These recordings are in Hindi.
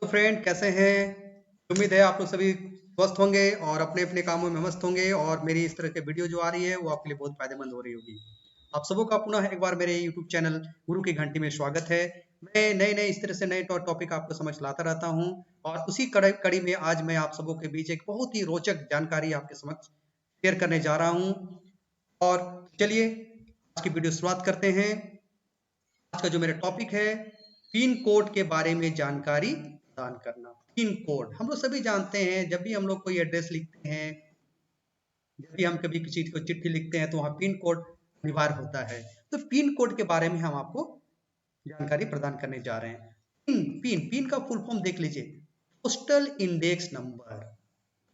तो फ्रेंड कैसे हैं। उम्मीद है आप लोग सभी स्वस्थ होंगे और अपने अपने कामों में मस्त होंगे और मेरी इस तरह की वीडियो जो आ रही है वो आपके लिए बहुत फायदेमंद हो रही होगी। आप सबों का पुनः एक बार मेरे यूट्यूब चैनल गुरु की घंटी में स्वागत है। मैं नए नए इस तरह से नए टॉपिक आपको समझ लाता रहता हूँ और उसी कड़ी में आज मैं आप सबों के बीच एक बहुत ही रोचक जानकारी आपके समक्ष शेयर करने जा रहा हूँ। और चलिए आज की वीडियो शुरुआत करते हैं। आज का जो मेरा टॉपिक है, पिन कोड के बारे में जानकारी प्रदान करना। पिन कोड हम लोग सभी जानते हैं, जब भी हम लोग कोई एड्रेस लिखते हैं, जब भी हम कभी किसी को चिट्ठी लिखते हैं तो वहाँ पिन कोड अनिवार्य होता है। तो पिन कोड के बारे में हम आपको जानकारी प्रदान करने जा रहे हैं। पिन पिन पिन का फुल फॉर्म देख लीजिए, postal index number.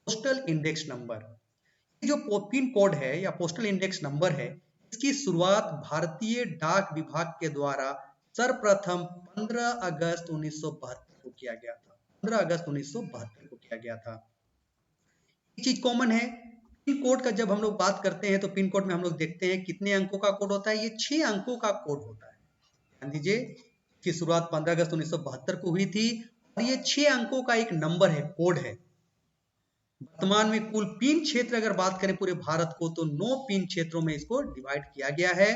Postal index number, जो पिन कोड है या पोस्टल इंडेक्स नंबर है, इसकी शुरुआत भारतीय डाक विभाग के द्वारा सर्वप्रथम 15 अगस्त 1972 को किया गया था। 15 अगस्त 1972 को किया गया था। एक चीज कॉमन है, पिन कोड का जब हम लोग बात करते हैं तो पिन कोड में हम लोग देखते हैं कितने अंकों का कोड होता है। ये 6 अंकों का कोड होता है। ध्यान दीजिए, इसकी शुरुआत 15 अगस्त 1972 को हुई थी और ये 6 अंकों का एक नंबर है, कोड है। वर्तमान में कुल पिन क्षेत्र अगर बात करें पूरे भारत को तो 9 पिन क्षेत्रों में इसको डिवाइड किया गया है,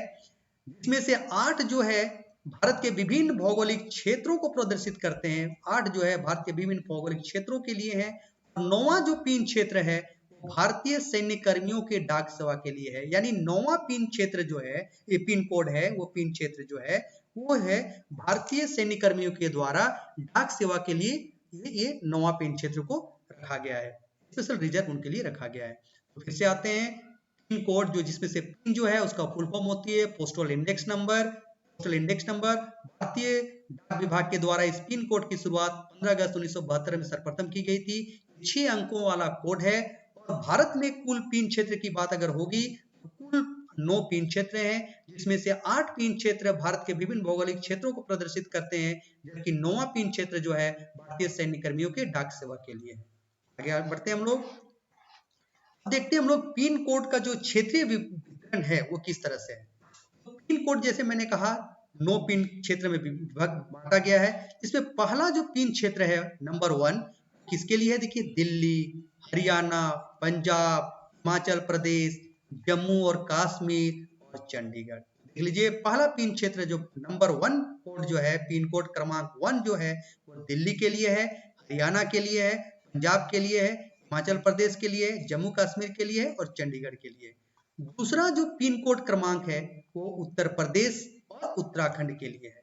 जिसमें से 8 जो है भारत के विभिन्न भौगोलिक क्षेत्रों को प्रदर्शित करते हैं। 8 जो है भारत के विभिन्न भौगोलिक क्षेत्रों के लिए है और 9वां जो पिन क्षेत्र है वो भारतीय सैन्य कर्मियों के डाक सेवा के लिए है। यानी 9वां पिन क्षेत्र जो है, ये पिन कोड है, वो पिन क्षेत्र जो है वो है भारतीय सैन्य कर्मियों के द्वारा डाक सेवा के लिए ये 9वां पिन क्षेत्र को रखा गया है। स्पेशल रिजर्व उनके लिए रखा गया है। तो फिर से आते हैं, पिन कोड जो जिसमें से पिन जो है उसका फुल फॉर्म होती है postal index number. Postal index number भारतीय डाक विभाग के द्वारा इस पिन कोड की शुरुआत 15 अगस्त 1972 में सर्वप्रथम की गई थी। 6 अंकों वाला कोड है और भारत में कुल पिन क्षेत्र की बात अगर होगी तो कुल 9 पिन क्षेत्र हैं, जिसमें से 8 पिन क्षेत्र भारत के विभिन्न भौगोलिक क्षेत्रों को प्रदर्शित करते हैं, जबकि 9वां पिन क्षेत्र जो है भारतीय सैन्य कर्मियों के डाक सेवा के लिए है। आगे बढ़ते हैं हम लोग, देखते हैं हम लोग पिन कोड का जो क्षेत्रीय विवरण है वो किस तरह से है। तो पिन कोड जैसे मैंने कहा 9 पिन क्षेत्र में बांटा गया है। इसमें पहला जो पिन क्षेत्र है नंबर 1 किसके लिए है, देखिए दिल्ली, हरियाणा, पंजाब, हिमाचल प्रदेश, जम्मू और कश्मीर और चंडीगढ़। देख लीजिए, पहला पिन क्षेत्र जो नंबर 1 कोड जो है, पिन कोड क्रमांक 1 जो है वो दिल्ली के लिए है, हरियाणा के लिए है, पंजाब के लिए है, हिमाचल प्रदेश के लिए, जम्मू कश्मीर के लिए और चंडीगढ़ के लिए। दूसरा जो पिन कोड क्रमांक है वो उत्तर प्रदेश और उत्तराखंड के लिए है।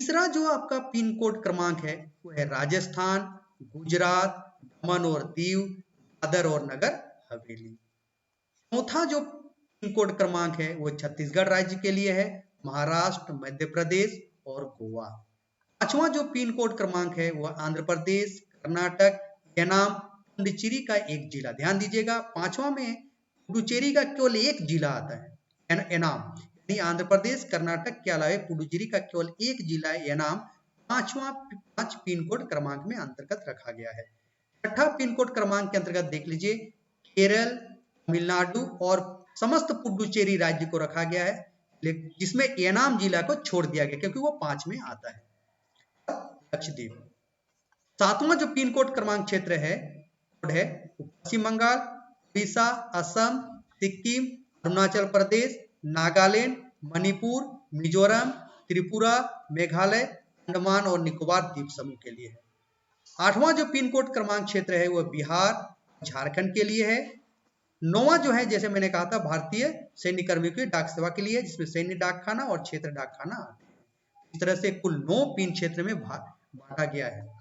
तीसरा जो आपका पिन कोड क्रमांक है वो है राजस्थान, गुजरात, दमन और दीव, दादर और नगर हवेली। चौथा जो पिन कोड क्रमांक है वो छत्तीसगढ़ राज्य के लिए है, महाराष्ट्र, मध्य प्रदेश और गोवा। पांचवा जो पिन कोड क्रमांक है वो आंध्र प्रदेश, कर्नाटक, एनाम, पुडुचेरी का एक जिला। ध्यान दीजिएगा, पांचवा में पुडुचेरी का केवल एक जिला आता है, एनाम। यानी आंध्र प्रदेश, कर्नाटक के अलावा पुडुचेरी का केवल एक जिला एनाम 5 पिन कोड क्रमांक में अंतर्गत रखा गया है। छठा पिन कोड क्रमांक के अंतर्गत देख लीजिए, केरल, तमिलनाडु और समस्त पुडुचेरी राज्य को रखा गया है, जिसमें एनाम जिला को छोड़ दिया गया क्योंकि वो 5 में आता है। लक्षद्वीप। सातवां जो पिन कोड क्रमांक क्षेत्र है पश्चिम बंगाल, उड़ीसा, असम, सिक्किम, अरुणाचल प्रदेश, नागालैंड, मणिपुर, मिजोरम, त्रिपुरा, मेघालय, अंडमान और निकोबार द्वीप समूह के लिए है। आठवां जो पिन कोड क्रमांक क्षेत्र है वह बिहार, झारखंड के लिए है। 9वां जो है जैसे मैंने कहा था भारतीय सैन्य कर्मियों की डाक सेवा के लिए, जिसमें सैन्य डाकखाना और क्षेत्र डाकखाना आते हैं। इस तरह से कुल 9 पिन क्षेत्र में बांटा गया है।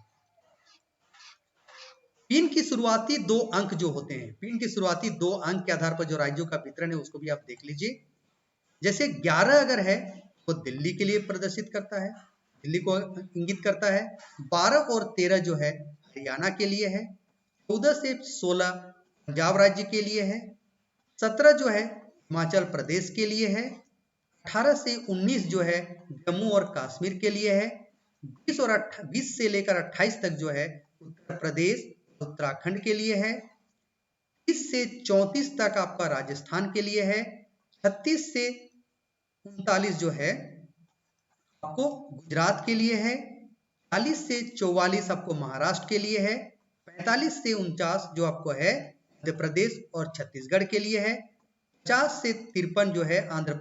पिन की शुरुआती 2 अंक जो होते हैं, पिन की शुरुआती 2 अंक के आधार पर जो राज्यों का वितरण है उसको भी आप देख लीजिए। जैसे 11 अगर है वो दिल्ली के लिए प्रदर्शित करता है, दिल्ली को इंगित करता है। 12 और 13 जो है हरियाणा के लिए है। 14 से 16 पंजाब राज्य के लिए है। 17 जो है हिमाचल प्रदेश के लिए है। 18 से 19 जो है जम्मू और कश्मीर के लिए है। 20 से लेकर 28 तक जो है उत्तर प्रदेश, उत्तराखंड के लिए है। 30 से 34 तक आपका राजस्थान के लिए है। 36 से 39 जो है आपको गुजरात के लिए है। 40 से 44 आपको महाराष्ट्र के लिए है, 45 से 49 जो आपको है मध्य प्रदेश और छत्तीसगढ़ के लिए है, 50 से 53 जो है आंध्र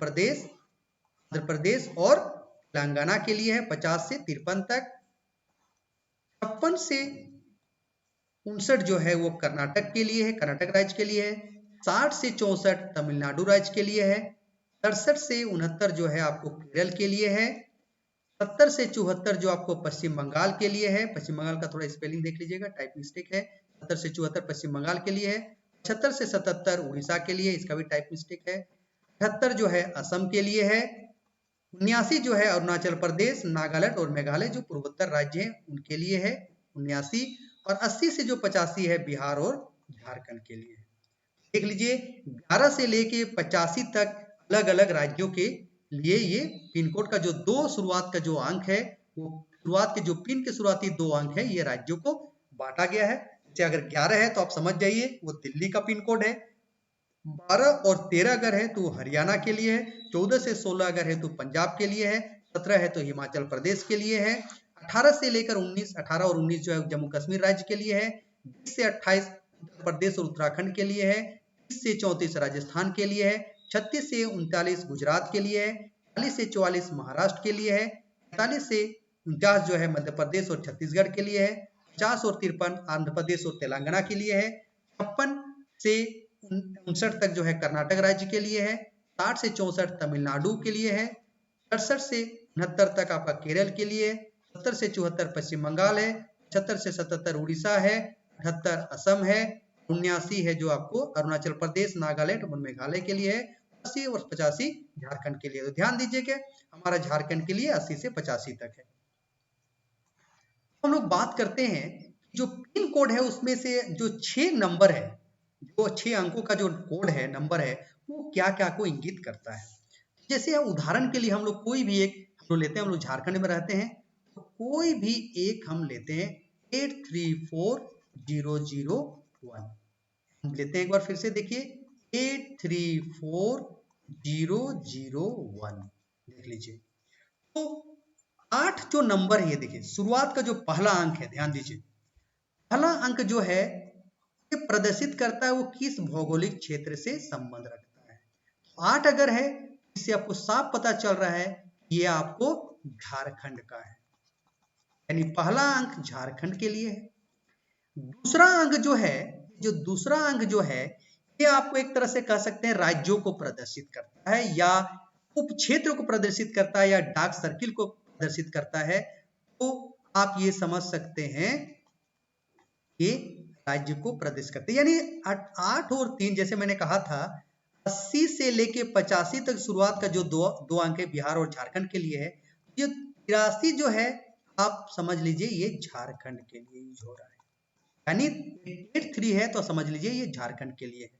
प्रदेश और तेलंगाना के लिए है, 50 से 53 तक। 56 से 59 जो है वो कर्नाटक के लिए है, कर्नाटक राज्य के लिए है। 60 से 64 तमिलनाडु राज्य के लिए है। 67 से 69 जो है आपको केरल के लिए है। 70 से 74 जो आपको पश्चिम बंगाल के लिए है, पश्चिम बंगाल का थोड़ा स्पेलिंग देख लीजिएगा, टाइप मिस्टेक है। 70 से 74 पश्चिम बंगाल के लिए है। 76 से 77 उड़ीसा के लिए, इसका भी टाइप मिस्टेक है। 78 जो है असम के लिए है। 79 जो है अरुणाचल प्रदेश, नागालैंड और मेघालय जो पूर्वोत्तर राज्य हैं उनके लिए है 79। और 80 से जो 85 है बिहार और झारखंड के लिए है। देख लीजिए 11 से लेके 85 तक अलग अलग राज्यों के लिए ये पिन कोड का जो दो शुरुआत का जो अंक है, वो शुरुआत के जो पिन के शुरुआती 2 अंक है, ये राज्यों को बांटा गया है। जैसे अगर 11 है तो आप समझ जाइए वो दिल्ली का पिन कोड है। 12 और 13 अगर है तो हरियाणा के लिए है। 14 से 16 अगर है तो पंजाब के लिए है। 17 है तो हिमाचल प्रदेश के लिए है। 18 से लेकर 19, 18 और 19 जो है जम्मू कश्मीर राज्य के लिए है। 20 से 28 उत्तर प्रदेश और उत्तराखंड के लिए है। 30 से 34 राजस्थान के लिए है। 36 से 39 गुजरात के लिए है। 40 से 44 महाराष्ट्र के लिए है। 45 से 49 जो है मध्य प्रदेश और छत्तीसगढ़ के लिए है। 50 और 53 आंध्र प्रदेश और तेलंगाना के लिए है। 56 से 59 तक जो है कर्नाटक राज्य के लिए है। 60 से 64 तमिलनाडु के लिए है। 68 से 69 तक आपका केरल के लिए है। 70 से 74 पश्चिम बंगाल है। 76 से 77 उड़ीसा है। 78 असम है। 79 है जो आपको अरुणाचल प्रदेश, नागालैंड और मेघालय के लिए है। 80 और 85 झारखंड के लिए। तो ध्यान दीजिए कि हमारा झारखंड के लिए 80 से 85 तक है। हम लोग बात करते हैं जो पिन कोड है उसमें से जो 6 नंबर है, जो 6 अंकों का जो कोड है, नंबर है, वो क्या क्या को इंगित करता है। जैसे उदाहरण के लिए हम लोग कोई भी एक हम लोग लेते हैं, हम लोग झारखंड में रहते हैं, तो कोई भी एक हम लेते हैं 834001 हम लेते हैं। एक बार फिर से देखिए 834001 देख लीजिए। तो 8 जो नंबर है, ये देखिए शुरुआत का जो पहला अंक है, ध्यान दीजिए पहला अंक जो है ये प्रदर्शित करता है वो किस भौगोलिक क्षेत्र से संबंध रखता है। 8 अगर है इससे आपको साफ पता चल रहा है ये आपको झारखंड का है, यानी पहला अंक झारखंड के लिए है। दूसरा अंक जो है, जो दूसरा अंक जो है ये आपको एक तरह से कह सकते हैं राज्यों को प्रदर्शित करता है, या उप क्षेत्र को प्रदर्शित करता है, या डार्क सर्किल को प्रदर्शित करता है। तो आप ये समझ सकते हैं कि राज्य को प्रदर्शित करते हैं। यानी 8 और 3 जैसे मैंने कहा था 80 से लेके 85 तक शुरुआत का जो दो अंक है बिहार और झारखंड के लिए है। ये 83 जो है आप समझ लीजिए ये झारखंड के लिए यूज हो रहा है, यानी 83 है तो समझ लीजिए ये झारखंड के लिए है।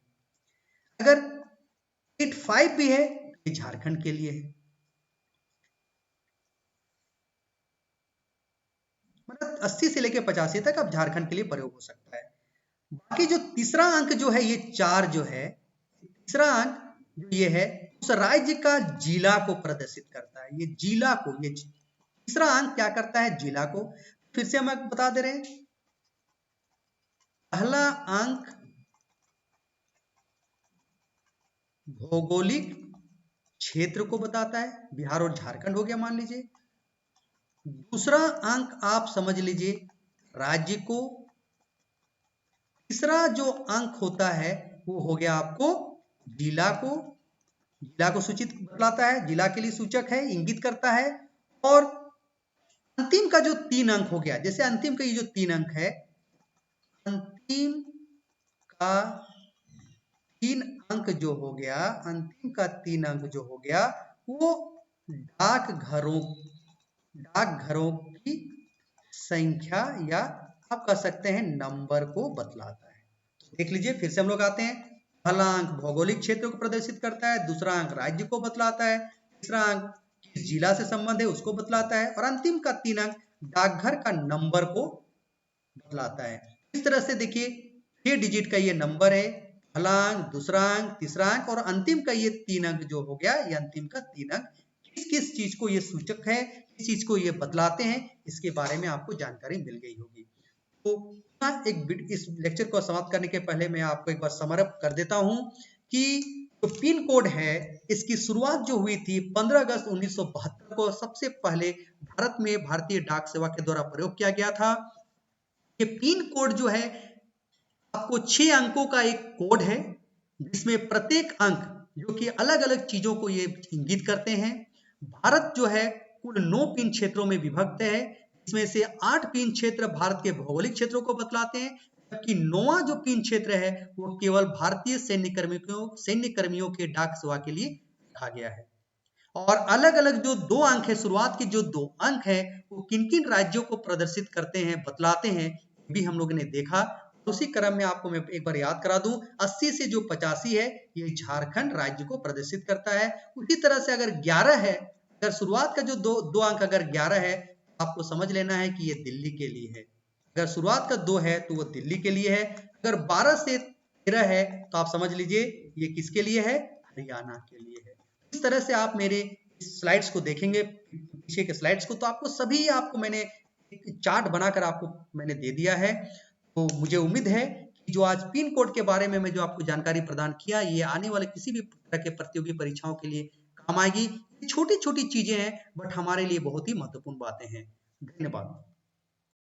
अगर 85 भी है तो ये झारखंड के लिए है। मतलब 80 से लेके 85 तक अब झारखंड के लिए प्रयोग हो सकता है। बाकी जो तीसरा अंक जो है ये 4 जो है, तीसरा अंक जो ये है उस राज्य का जिला को प्रदर्शित करता है। ये जिला को, ये तीसरा अंक क्या करता है, जिला को। फिर से हम बता दे रहे हैं, पहला अंक भौगोलिक क्षेत्र को बताता है, बिहार और झारखंड हो गया मान लीजिए। दूसरा अंक आप समझ लीजिए राज्य को। तीसरा जो अंक होता है वो हो गया आपको जिला को, जिला को सूचित बतलाता है, जिला के लिए सूचक है, इंगित करता है। और अंतिम का जो 3 अंक हो गया, जैसे अंतिम का ये जो 3 अंक है, अंतिम का 3 अंक जो हो गया, अंतिम का 3 अंक जो हो गया वो डाकघरों की संख्या या आप कह सकते हैं नंबर को बतलाता है। तो देख लीजिए फिर से हम लोग आते हैं, पहला अंक भौगोलिक क्षेत्र को प्रदर्शित करता है, दूसरा अंक राज्य को बतलाता है, तीसरा अंक किस जिला से संबंध है उसको बतलाता है, और अंतिम का 3 अंक डाकघर का नंबर को बतलाता है। इस तरह से देखिए 6 डिजिट का ये नंबर है, पहला अंक, दूसरा अंक, तीसरा अंक और अंतिम का ये 3 अंक जो हो गया, ये अंतिम का 3 अंक किस किस चीज को ये सूचक है, किस चीज को ये बतलाते हैं, इसके बारे में आपको जानकारी मिल गई होगी। तो इस लेक्चर को समाप्त करने के पहले मैं आपको एक बार समरअप कर देता हूं कि जो पिन कोड है इसकी शुरुआत जो हुई थी 15 अगस्त 1972 को सबसे पहले भारत में भारतीय डाक सेवा के द्वारा प्रयोग किया गया था। ये पिन कोड जो है आपको 6 अंकों का एक कोड है जिसमें प्रत्येक अंक जो कि अलग अलग चीजों को ये इंगित करते हैं। भारत जो है कुल 9 पिन क्षेत्रों में विभक्त है, इसमें से 8 पिन क्षेत्र भारत के भौगोलिक क्षेत्रों को बतलाते हैं, जबकि 9वां जो पिन क्षेत्र है वो केवल भारतीय सैन्य कर्मियों के डाक सेवा के लिए रखा गया है। और अलग अलग जो 2 अंक है, शुरुआत के जो 2 अंक है वो किन किन राज्यों को प्रदर्शित करते हैं, बतलाते हैं, भी हम लोगों ने देखा। उसी क्रम में आपको मैं एक बार याद करा दूं, 80 से जो 85 है ये झारखंड राज्य को प्रदर्शित करता है। उसी तरह से अगर 11 है, अगर शुरुआत का जो दो अंक अगर 11 है, आपको समझ लेना है कि ये दिल्ली के लिए है। अगर शुरुआत का 2 है तो वो दिल्ली के लिए है। अगर 12 से 13 है तो आप समझ लीजिए ये किसके लिए है, हरियाणा के लिए है। इस तरह से आप मेरे स्लाइड्स को देखेंगे, पीछे के स्लाइड्स को, तो आपको मैंने एक चार्ट बनाकर आपको मैंने दे दिया है। तो मुझे उम्मीद है कि जो आज पिन कोड के बारे में मैं जो आपको जानकारी प्रदान किया, ये आने वाले किसी भी तरह के प्रतियोगी परीक्षाओं के लिए काम आएगी। छोटी छोटी चीजें हैं बट हमारे लिए बहुत ही महत्वपूर्ण बातें हैं। धन्यवाद।